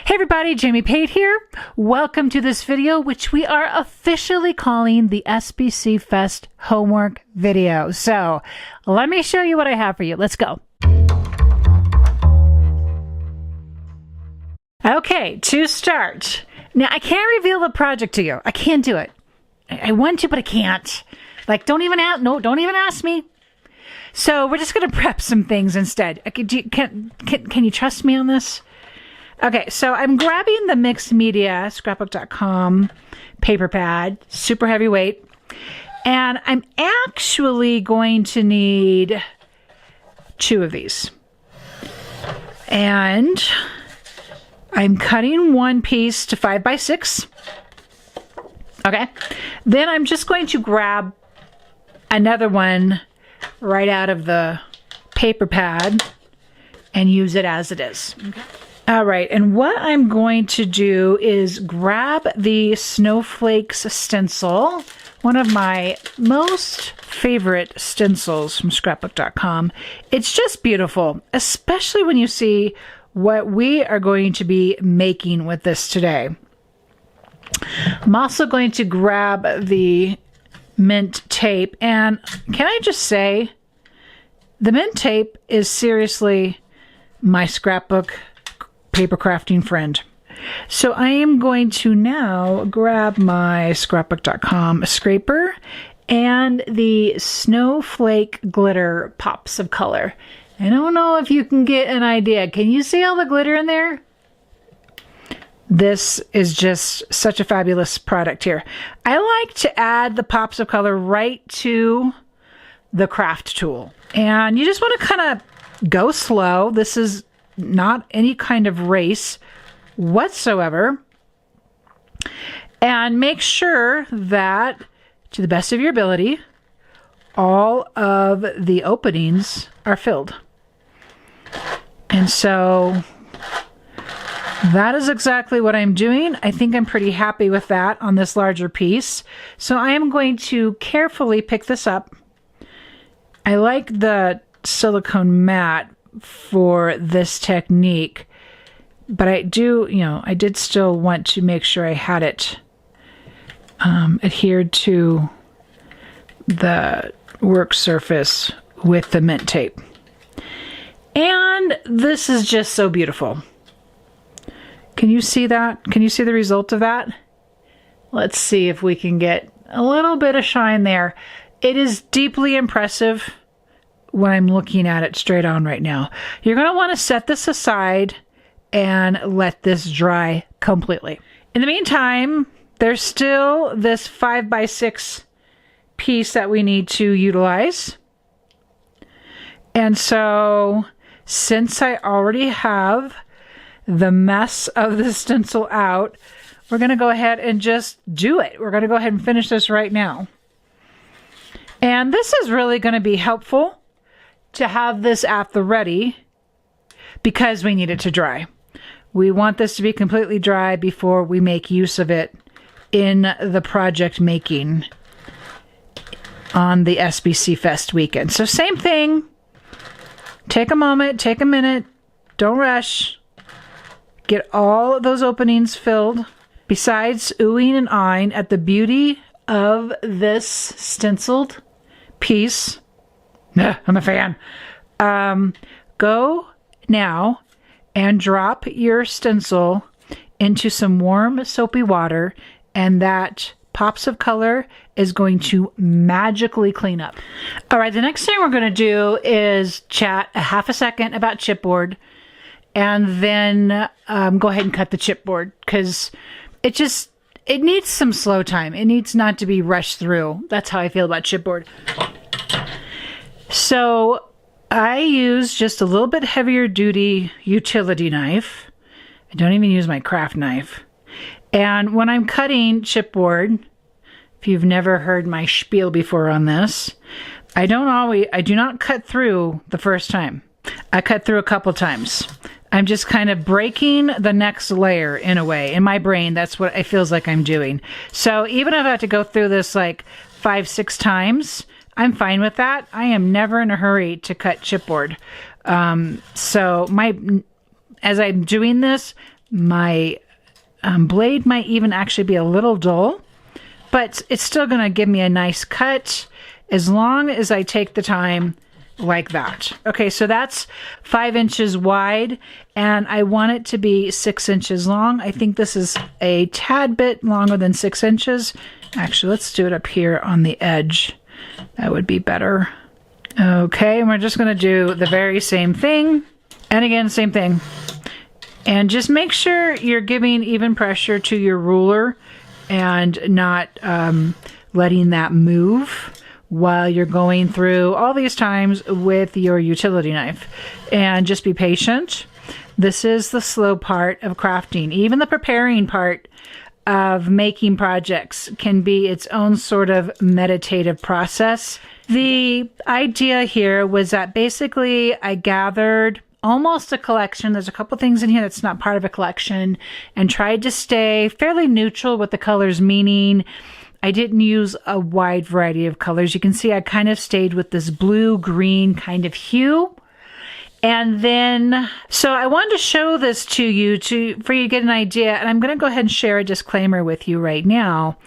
Hey everybody, Jamie Pate here. Welcome to this video, which we are officially calling the SBC Fest homework video. So let me show you what I have for you. Let's go. Okay, to start. Now I can't reveal the project to you. I can't do it. I want to, but I can't. Like, don't even ask me. So we're just gonna prep some things instead. Can you trust me on this? Okay, so I'm grabbing the mixed media ScrapbookCom paper pad, super heavyweight, and I'm actually going to need 2 of these. And I'm cutting one piece to 5 by 6. Okay, then I'm just going to grab another one right out of the paper pad and use it as it is. Okay. All right, and what I'm going to do is grab the Snowflakes stencil, one of my most favorite stencils from ScrapbookCom. It's just beautiful, especially when you see what we are going to be making with this today. I'm also going to grab the mint tape, and can I just say, the mint tape is seriously my scrapbook paper crafting friend. So I am going to now grab my ScrapbookCom scraper and the snowflake glitter pops of color. I don't know if you can get an idea. Can you see all the glitter in there? This is just such a fabulous product here. I like to add the pops of color right to the craft tool. And you just want to kind of go slow. This is not any kind of race whatsoever. And make sure that, to the best of your ability, all of the openings are filled. And so that is exactly what I'm doing. I think I'm pretty happy with that on this larger piece. So I am going to carefully pick this up. I like the silicone mat for this technique, but I did still want to make sure I had it adhered to the work surface with the mint tape. And this is just so beautiful. Can you see that? Can you see the result of that? Let's see if we can get a little bit of shine there. It is deeply impressive when I'm looking at it straight on right now. You're going to want to set this aside and let this dry completely. In the meantime, there's still this 5 by 6 piece that we need to utilize. And so, since I already have the mess of the stencil out, we're going to go ahead and just do it. We're going to go ahead and finish this right now. And this is really going to be helpful to have this at the ready because we need it to dry. We want this to be completely dry before we make use of it in the project making on the SBC Fest weekend. So same thing. Take a moment, take a minute, don't rush. Get all of those openings filled. Besides oohing and eyeing at the beauty of this stenciled piece, I'm a fan. Go now and drop your stencil into some warm soapy water, and that pops of color is going to magically clean up. All right, the next thing we're going to do is chat a half a second about chipboard, and then go ahead and cut the chipboard because it needs some slow time. It needs not to be rushed through. That's how I feel about chipboard. So I use just a little bit heavier duty utility knife. I don't even use my craft knife. And when I'm cutting chipboard, if you've never heard my spiel before on this, I do not cut through the first time. I cut through a couple times. I'm just kind of breaking the next layer in a way. In my brain, that's what it feels like I'm doing. So even if I have to go through this like 5-6 times, I'm fine with that. I am never in a hurry to cut chipboard. So as I'm doing this, My blade might even actually be a little dull, but it's still going to give me a nice cut as long as I take the time like that. Okay, so that's 5 inches wide, and I want it to be 6 inches long. I think this is a tad bit longer than 6 inches. Actually, let's do it up here on the edge. That would be better. Okay, and we're just going to do the very same thing. And again, same thing. And just make sure you're giving even pressure to your ruler and not letting that move while you're going through all these times with your utility knife. And just be patient. This is the slow part of crafting. Even the preparing part of making projects can be its own sort of meditative process. The idea here was that basically I gathered almost a collection. There's a couple things in here that's not part of a collection, and tried to stay fairly neutral with the colors, meaning I didn't use a wide variety of colors. You can see I kind of stayed with this blue-green kind of hue. And then, so I wanted to show this to you for you to get an idea, and I'm going to go ahead and share a disclaimer with you right now.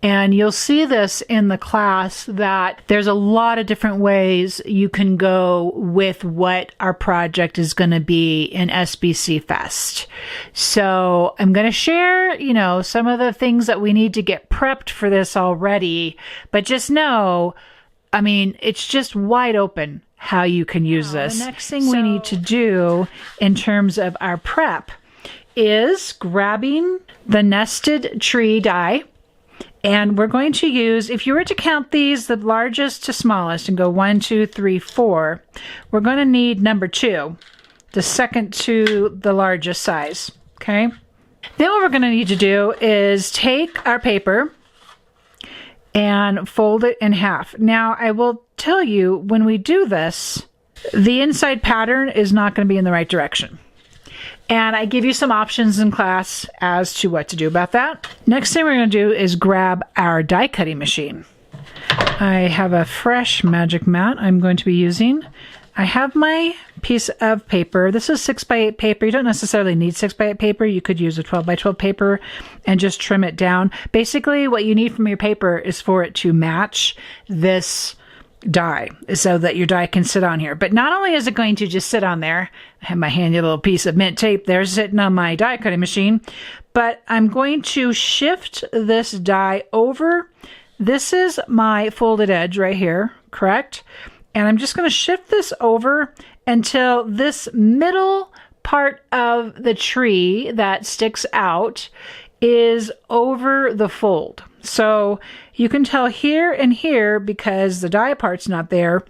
And you'll see this in the class that there's a lot of different ways you can go with what our project is going to be in SBC Fest. So I'm going to share, some of the things that we need to get prepped for this already, but just know, it's just wide open how you can use this. The next thing we need to do in terms of our prep is grabbing the nested tree die. And we're going to use, if you were to count these, the largest to smallest, and go 1, 2, 3, 4, we're going to need number 2, the second to the largest size. Okay. Then what we're going to need to do is take our paper and fold it in half. Now, I will tell you, when we do this, the inside pattern is not going to be in the right direction. And I give you some options in class as to what to do about that. Next thing we're going to do is grab our die cutting machine. I have a fresh magic mat I'm going to be using. I have my piece of paper. This is 6x8 paper. You don't necessarily need 6x8 paper. You could use a 12x12 paper and just trim it down. Basically, what you need from your paper is for it to match this die so that your die can sit on here. But not only is it going to just sit on there, I have my handy little piece of mint tape there sitting on my die cutting machine, but I'm going to shift this die over. This is my folded edge right here, correct? And I'm just going to shift this over until this middle part of the tree that sticks out is over the fold. So you can tell here and here, because the die part's not there,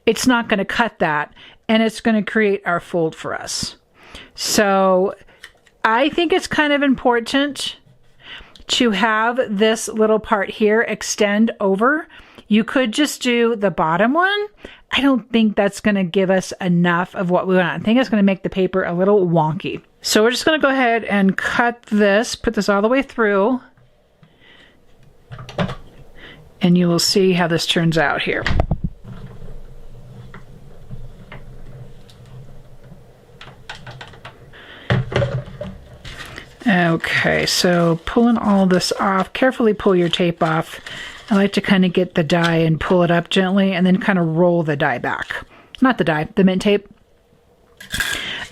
it's not going to cut that, and it's going to create our fold for us. So I think it's kind of important to have this little part here extend over. You could just do the bottom one. I don't think that's going to give us enough of what we want. I think it's going to make the paper a little wonky. So we're just going to go ahead and cut this, put this all the way through, and you will see how this turns out here. Okay, so pulling all this off, carefully pull your tape off. I like to kind of get the die and pull it up gently and then kind of roll the die back. Not the die, the mint tape.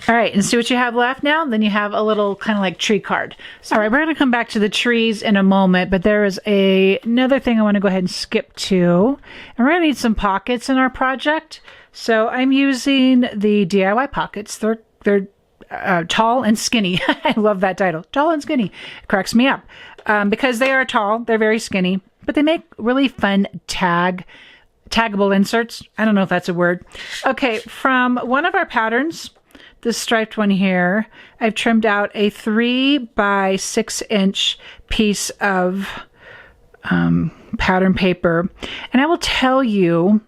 All right, and see what you have left now? Then you have a little kind of like tree card. All right, we're going to come back to the trees in a moment, but there is another thing I want to go ahead and skip to. And we're going to need some pockets in our project. So I'm using the DIY pockets. They're tall and skinny. I love that title. Tall and skinny. It cracks me up. Because they are tall, they're very skinny, but they make really fun taggable inserts. I don't know if that's a word. Okay, from one of our patterns, this striped one here, I've trimmed out a 3 by 6 inch piece of pattern paper. And I will tell you,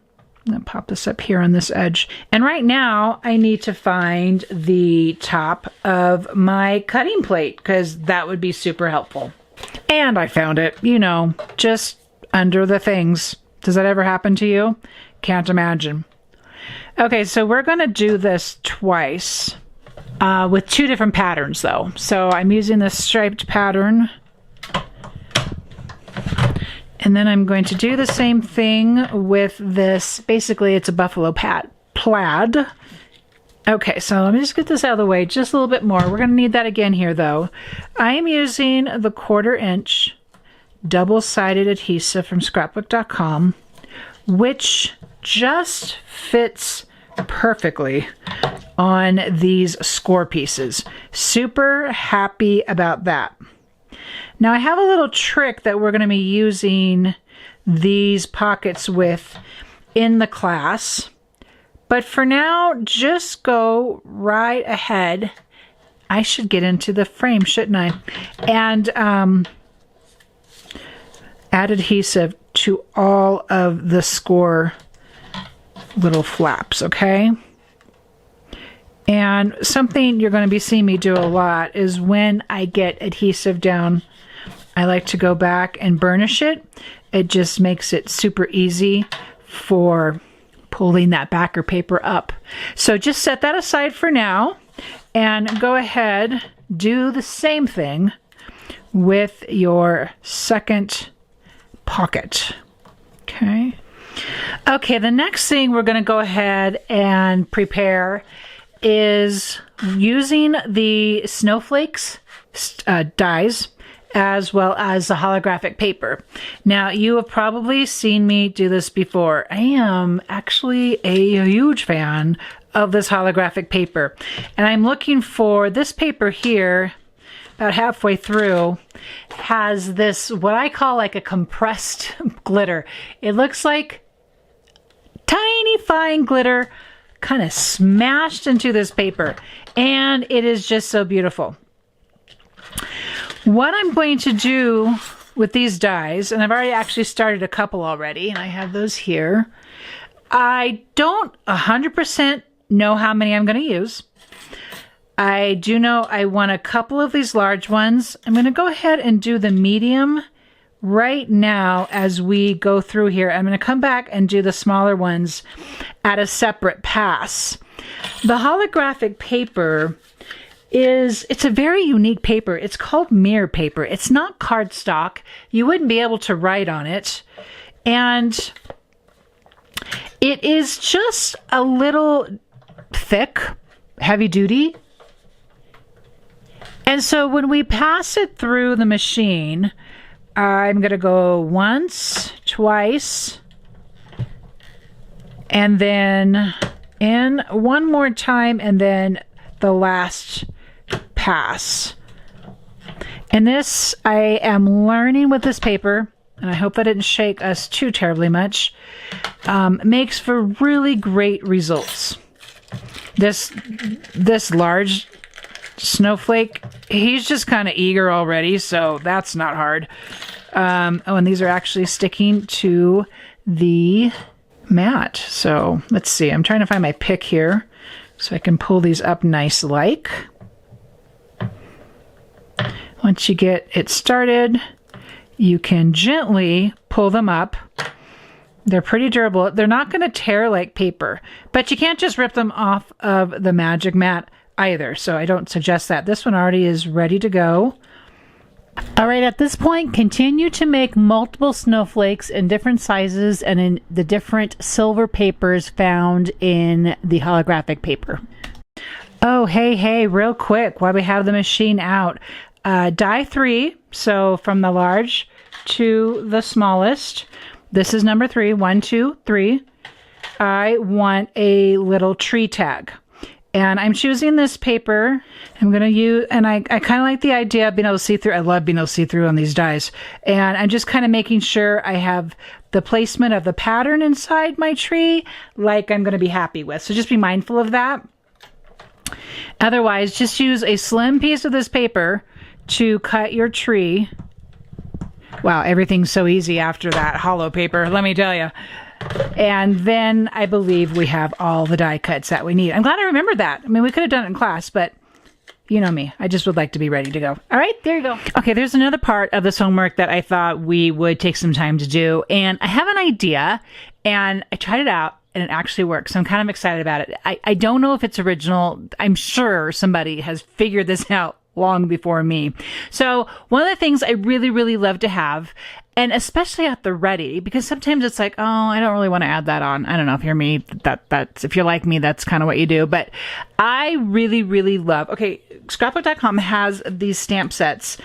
I'm going to pop this up here on this edge. And right now I need to find the top of my cutting plate because that would be super helpful. And I found it, just under the things. Does that ever happen to you? Can't imagine. Okay, so we're going to do this twice. with 2 different patterns though. So I'm using this striped pattern. And then I'm going to do the same thing with this. Basically, it's a buffalo plaid. Okay, so let me just get this out of the way just a little bit more. We're going to need that again here, though. I am using the 1/4 inch double-sided adhesive from ScrapbookCom, which just fits perfectly on these score pieces. Super happy about that. Now I have a little trick that we're going to be using these pockets with in the class, but for now just go right ahead. I should get into the frame, shouldn't I? And add adhesive to all of the score little flaps, okay? And something you're going to be seeing me do a lot is when I get adhesive down, I like to go back and burnish it. It just makes it super easy for pulling that backer paper up. So just set that aside for now and go ahead, do the same thing with your second pocket. Okay. Okay, the next thing we're going to go ahead and prepare is using the snowflakes dies as well as the holographic paper. Now, you have probably seen me do this before. I am actually a huge fan of this holographic paper. And I'm looking for this paper here, about halfway through, has this, what I call like a compressed glitter. It looks like tiny fine glitter kind of smashed into this paper. And it is just so beautiful. What I'm going to do with these dies, and I've already actually started a couple already, and I have those here. I don't 100% know how many I'm going to use. I do know I want a couple of these large ones. I'm going to go ahead and do the medium right now as we go through here. I'm going to come back and do the smaller ones at a separate pass. The holographic paper it's a very unique paper. It's called mirror paper. It's not cardstock. You wouldn't be able to write on it. And it is just a little thick, heavy duty. And so when we pass it through the machine, I'm going to go once, twice, and then in one more time, and then the last pass. And this, I am learning with this paper, and I hope that didn't shake us too terribly much, makes for really great results. This large snowflake, he's just kind of eager already, so that's not hard. Oh, and these are actually sticking to the mat. So let's see, I'm trying to find my pick here so I can pull these up nice like. Once you get it started, you can gently pull them up. They're pretty durable. They're not going to tear like paper, but you can't just rip them off of the magic mat either, so I don't suggest that. This one already is ready to go. All right, at this point, continue to make multiple snowflakes in different sizes and in the different silver papers found in the holographic paper. Oh, hey, real quick, while we have the machine out, die 3, so from the large to the smallest. This is number 3, 1, 2, 3. I want a little tree tag. And I'm choosing this paper. I'm going to use, and I kind of like the idea of being able to see through. I love being able to see through on these dies. And I'm just kind of making sure I have the placement of the pattern inside my tree like I'm going to be happy with. So just be mindful of that. Otherwise, just use a slim piece of this paper to cut your tree. Wow, everything's so easy after that hollow paper, let me tell you. And then I believe we have all the die cuts that we need. I'm glad I remembered that. I mean, we could have done it in class, but you know me. I just would like to be ready to go. All right, there you go. Okay, there's another part of this homework that I thought we would take some time to do. And I have an idea, and I tried it out, and it actually works. I'm kind of excited about it. I don't know if it's original. I'm sure somebody has figured this out long before me. So one of the things I really, really love to have, and especially at the ready, because sometimes it's like, oh, I don't really want to add that on. I don't know if you're me, that's, if you're like me, that's kind of what you do. But I really, really love, okay, ScrapbookCom has these stamp sets.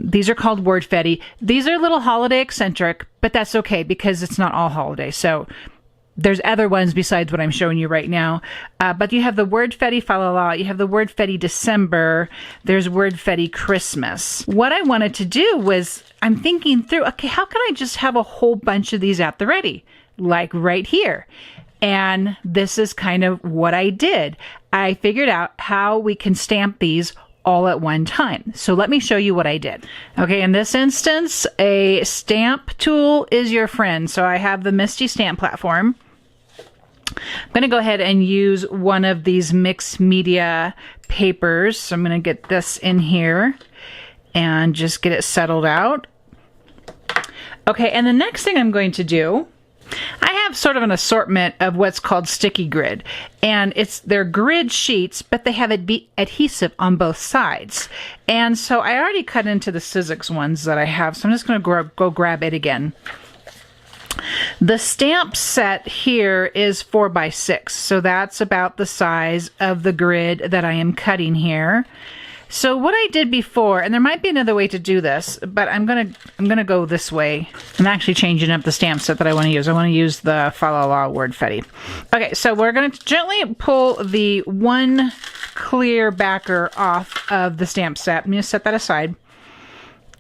These are called Wordfetti. These are a little holiday eccentric, but that's okay because it's not all holiday. So there's other ones besides what I'm showing you right now. But you have the Wordfetti Fa La La. You have the Wordfetti December. There's Wordfetti Christmas. What I wanted to do was, I'm thinking through, okay, how can I just have a whole bunch of these at the ready? Like right here. And this is kind of what I did. I figured out how we can stamp these all at one time. So let me show you what I did. Okay, in this instance, a stamp tool is your friend. So I have the Misty Stamp Platform. I'm going to go ahead and use one of these mixed media papers. So I'm going to get this in here and just get it settled out. Okay, and the next thing I'm going to do, I have sort of an assortment of what's called sticky grid, and they're grid sheets, but they have adhesive on both sides. And so I already cut into the Sizzix ones that I have, so I'm just going to go grab it again. The stamp set here is 4x6, so that's about the size of the grid that I am cutting here. So what I did before, and there might be another way to do this, but I'm gonna go this way. I'm actually changing up the stamp set that I want to use. I want to use the Fa La La Wordfetti. Okay, so we're gonna gently pull the one clear backer off of the stamp set. I'm gonna set that aside.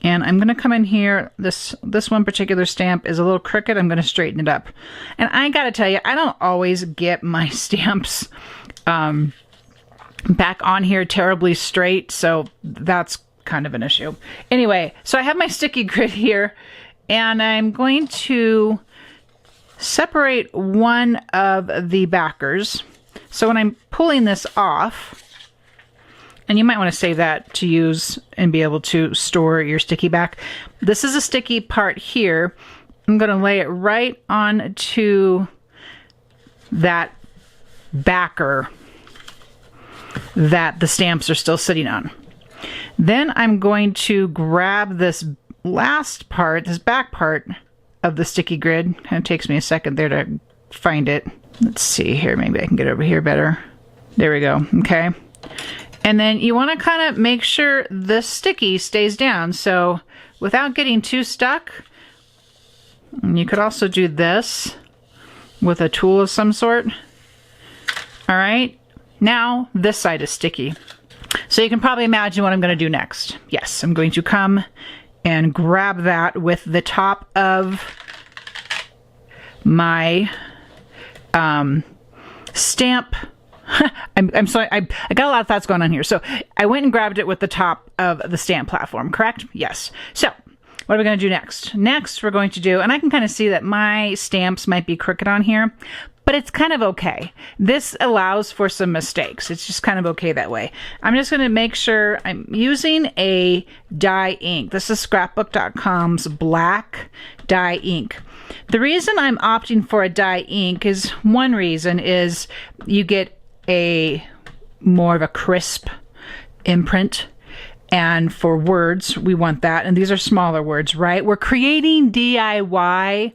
And I'm going to come in here. This one particular stamp is a little crooked. I'm going to straighten it up. And I got to tell you, I don't always get my stamps back on here terribly straight. So that's kind of an issue. Anyway, so I have my sticky grid here. And I'm going to separate one of the backers. So when I'm pulling this off, and you might want to save that to use and be able to store your sticky back. This is a sticky part here. I'm going to lay it right onto that backer that the stamps are still sitting on. Then I'm going to grab this last part, this back part of the sticky grid. Kind of takes me a second there to find it. Let's see here. Maybe I can get over here better. There we go. Okay. And then you want to kind of make sure the sticky stays down. So without getting too stuck, you could also do this with a tool of some sort. All right. Now this side is sticky. So you can probably imagine what I'm going to do next. Yes, I'm going to come and grab that with the top of my stamp. I'm sorry, I got a lot of thoughts going on here. So I went and grabbed it with the top of the stamp platform, correct? Yes. So what are we going to do next? Next, we're going to do, and I can kind of see that my stamps might be crooked on here, but it's kind of okay. This allows for some mistakes. It's just kind of okay that way. I'm just going to make sure I'm using a dye ink. This is ScrapbookCom's black dye ink. The reason I'm opting for a dye ink is, one reason is you get a more of a crisp imprint, and for words we want that, and these are smaller words, right? We're creating DIY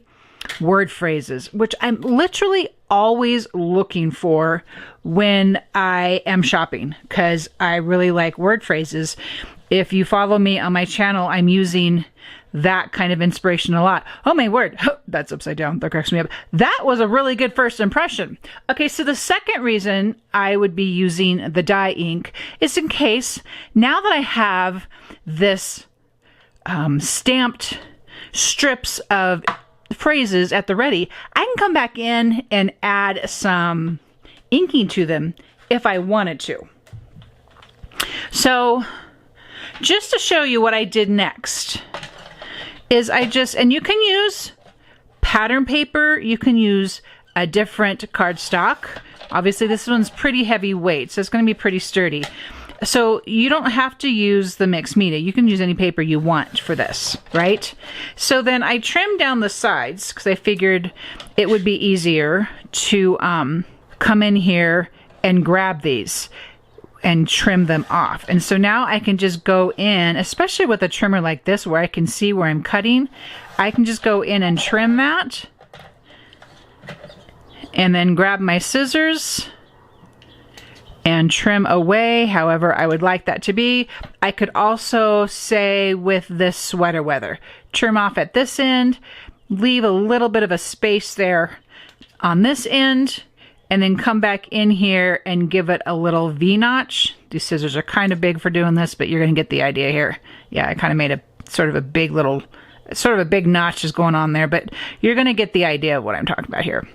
word phrases, which I'm literally always looking for when I am shopping, because I really like word phrases. If you follow me on my channel, I'm using that kind of inspiration a lot. Oh my word, that's upside down, that cracks me up. That was a really good first impression. Okay, so the second reason I would be using the dye ink is in case, now that I have this stamped strips of phrases at the ready, I can come back in and add some inking to them if I wanted to. So just to show you what I did next, is and you can use pattern paper, you can use a different cardstock. Obviously this one's pretty heavy weight, so it's going to be pretty sturdy. So you don't have to use the mixed media. You can use any paper you want for this, right? So then I trimmed down the sides because I figured it would be easier to come in here and grab these and trim them off. And so now I can just go in, especially with a trimmer like this where I can see where I'm cutting, I can just go in and trim that and then grab my scissors and trim away however I would like that to be. I could also say with this sweater weather, trim off at this end, leave a little bit of a space there on this end, and then come back in here and give it a little V-notch. These scissors are kind of big for doing this, but you're gonna get the idea here. Yeah, I kind of made a sort of a big little, sort of a big notch is going on there, but you're gonna get the idea of what I'm talking about here.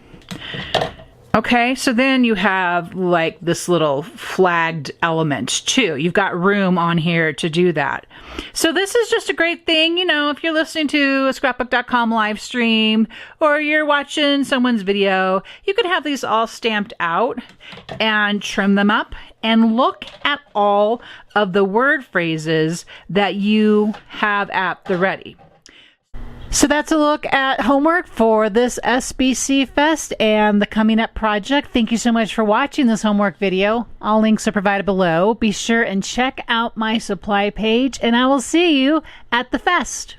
Okay, so then you have like this little flagged element too. You've got room on here to do that. So this is just a great thing, you know, if you're listening to a ScrapBook.com live stream or you're watching someone's video, you could have these all stamped out and trim them up and look at all of the word phrases that you have at the ready. So that's a look at homework for this SBC Fest and the Coming Up project. Thank you so much for watching this homework video. All links are provided below. Be sure and check out my supply page, and I will see you at the fest.